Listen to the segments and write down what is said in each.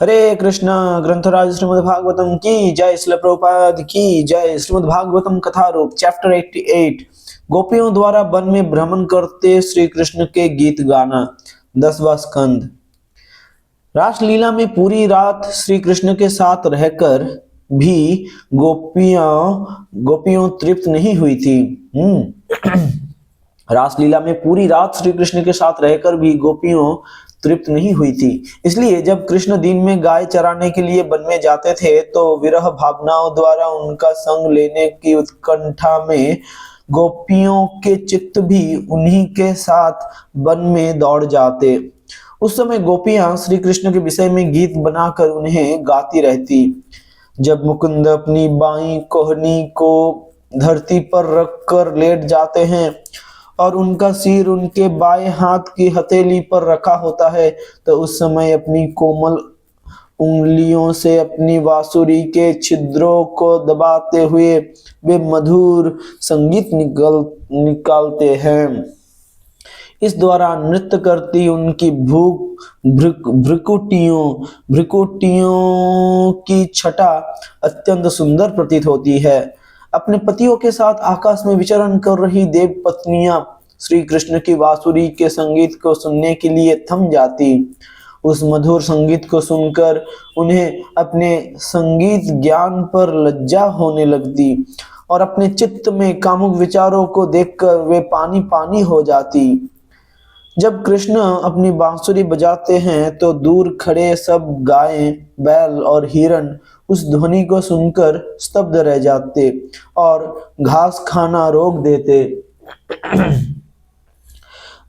हरे कृष्णा। ग्रंथराज श्रीमद् भागवतम की जय। श्रील प्रभुपाद की जय। श्रीमद् भागवतम कथा रूप चैप्टर 88। गोपियों द्वारा वन में भ्रमण करते श्री कृष्ण के गीत गाना। 10वां स्कंद। रासलीला में पूरी रात श्री कृष्ण के साथ रहकर भी गोपियों तृप्त नहीं हुई थी। रासलीला में पूरी रात श्री कृष्ण के साथ रहकर भी गोपियों तृप्त नहीं हुई थी। इसलिए जब कृष्ण दिन में गाय चराने के लिए वन में जाते थे तो विरह भावनाओं द्वारा उनका संग लेने की उत्कंठा में गोपियों के चित्त भी उन्हीं के साथ वन में दौड़ जाते। उस समय गोपियां श्री कृष्ण के विषय में गीत बनाकर उन्हें गाती रहती। जब मुकुंद अपनी बाईं कोहनी को धरती पर रखकर लेट जाते हैं और उनका सिर उनके बाएं हाथ की हथेली पर रखा होता है तो उस समय अपनी कोमल उंगलियों से अपनी बांसुरी के छिद्रों को दबाते हुए वे मधुर संगीत निकालते हैं। इस द्वारा नृत्य करती उनकी भ्रिकुटियों की छटा अत्यंत सुंदर प्रतीत होती है। अपने पतियों के साथ आकाश में विचरण कर रही देव पत्नियां श्री कृष्ण की बांसुरी के संगीत को सुनने के लिए थम जाती। उस मधुर संगीत को सुनकर उन्हें अपने संगीत ज्ञान पर लज्जा होने लगती और अपने चित्त में कामुक विचारों को देखकर वे पानी पानी हो जाती। जब कृष्ण अपनी बांसुरी बजाते हैं तो दूर खड़े सब गायें, बैल और हिरण उस ध्वनि को सुनकर स्तब्ध रह जाते और घास खाना रोक देते।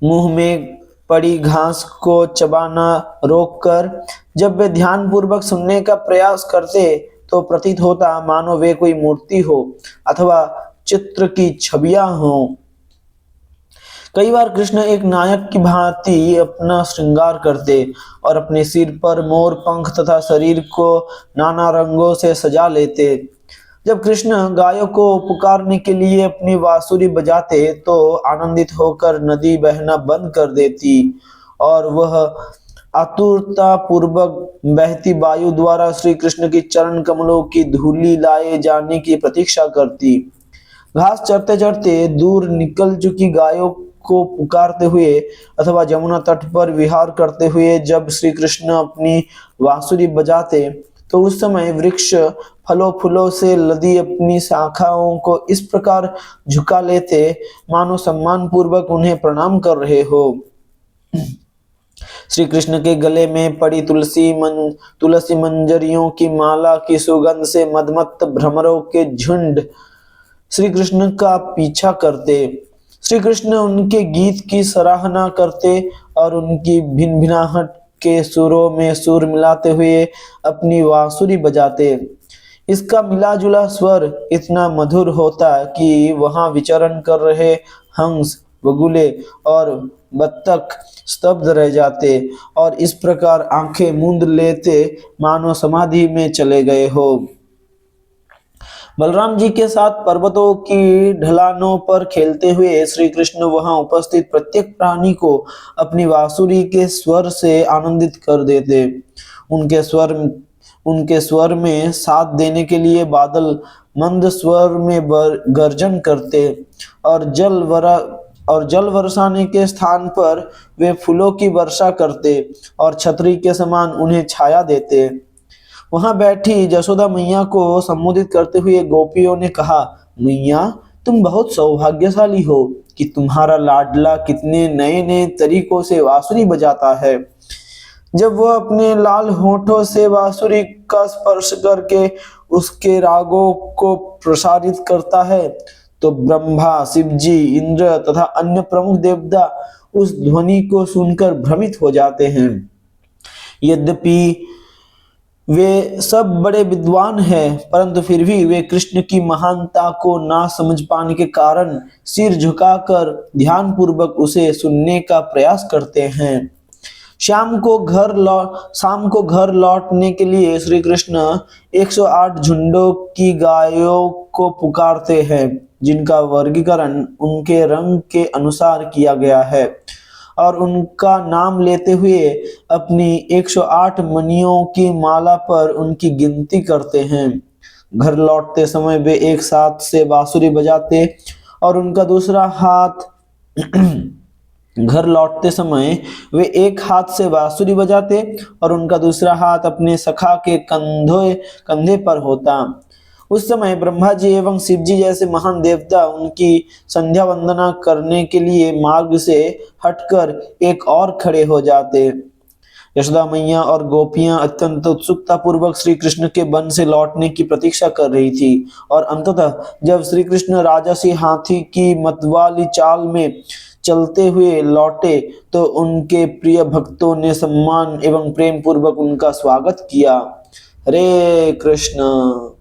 मुंह में पड़ी घास को चबाना रोककर जब वे ध्यान पूर्वक सुनने का प्रयास करते तो प्रतीत होता मानो वे कोई मूर्ति हो अथवा चित्र की छवियां हों। कई बार कृष्ण एक नायक की भांति अपना श्रृंगार करते और अपने सिर पर मोर पंख तथा शरीर को नाना रंगों से सजा लेते। जब कृष्ण गायों को पुकारने के लिए अपनी बांसुरी बजाते तो आनंदित होकर नदी बहना बंद कर देती और वह आतुरता पूर्वक बहती वायु द्वारा श्री कृष्ण की चरण कमलों की धूलि लाए जाने की प्रतीक्षा करती। घास चरते चरते दूर निकल चुकी गायों को पुकारते हुए अथवा जमुना तट पर विहार करते हुए जब श्री कृष्ण अपनी बांसुरी बजाते तो उस समय वृक्ष फलों फूलों से लदी अपनी शाखाओं को इस प्रकार झुका लेते मानो सम्मान पूर्वक उन्हें प्रणाम कर रहे हो। श्री कृष्ण के गले में पड़ी तुलसी मंजरियों की माला की सुगंध से मदमत्त भ्रमरों के झुंड श्री कृष्ण का पीछा करते। श्री कृष्ण उनके गीत की सराहना करते और उनकी भिनभिनाहट के सुरों में सुर मिलाते हुए अपनी बांसुरी बजाते। इसका मिला जुला स्वर इतना मधुर होता कि वहां विचरण कर रहे हंस, बगुले और बत्तख स्तब्ध रह जाते और इस प्रकार आंखें मूंद लेते मानो समाधि में चले गए हो। बलराम जी के साथ पर्वतों की ढलानों पर खेलते हुए श्री कृष्ण वहां उपस्थित प्रत्येक प्राणी को अपनी बांसुरी के स्वर से आनंदित कर देते। उनके स्वर में साथ देने के लिए बादल मंद स्वर में गर्जन करते और जल बरसाने के स्थान पर वे फूलों की वर्षा करते और छतरी के समान उन्हें छाया देते। वहां बैठी जसोदा मैया को संबोधित करते हुए गोपियों ने कहा, मैया तुम बहुत सौभाग्यशाली हो कि तुम्हारा लाडला कितने नए नए तरीकों से बांसुरी बजाता है। जब वह अपने लाल होठों से बांसुरी का स्पर्श करके उसके रागों को प्रसारित करता है तो ब्रह्मा, शिवजी, इंद्र तथा अन्य प्रमुख देवता उस ध्वनि को सुनकर भ्रमित हो जाते हैं। यद्यपि वे सब बड़े विद्वान हैं परंतु फिर भी वे कृष्ण की महानता को ना समझ पाने के कारण सिर झुकाकर ध्यान पूर्वक उसे सुनने का प्रयास करते हैं। शाम को घर लौटने के लिए श्री कृष्ण 108 झुंडों की गायों को पुकारते हैं जिनका वर्गीकरण उनके रंग के अनुसार किया गया है और उनका नाम लेते हुए अपनी 108 मणियों की माला पर उनकी गिनती करते हैं। घर लौटते समय वे एक साथ से बांसुरी बजाते और उनका दूसरा हाथ घर लौटते समय वे एक हाथ से बांसुरी बजाते और उनका दूसरा हाथ अपने सखा के कंधे पर होता। उस समय ब्रह्मा जी एवं शिव जी जैसे महान देवता उनकी संध्या वंदना करने के लिए मार्ग से हटकर एक और खड़े हो जाते। यशोदा मैया और गोपियां अत्यंत उत्सुकता पूर्वक श्री कृष्ण के वन से लौटने की प्रतीक्षा कर रही थी और अंततः जब श्री कृष्ण राजसी हाथी की मतवाली चाल में चलते हुए लौटे तो उनके प्रिय भक्तों ने सम्मान एवं प्रेम पूर्वक उनका स्वागत किया। हरे कृष्ण।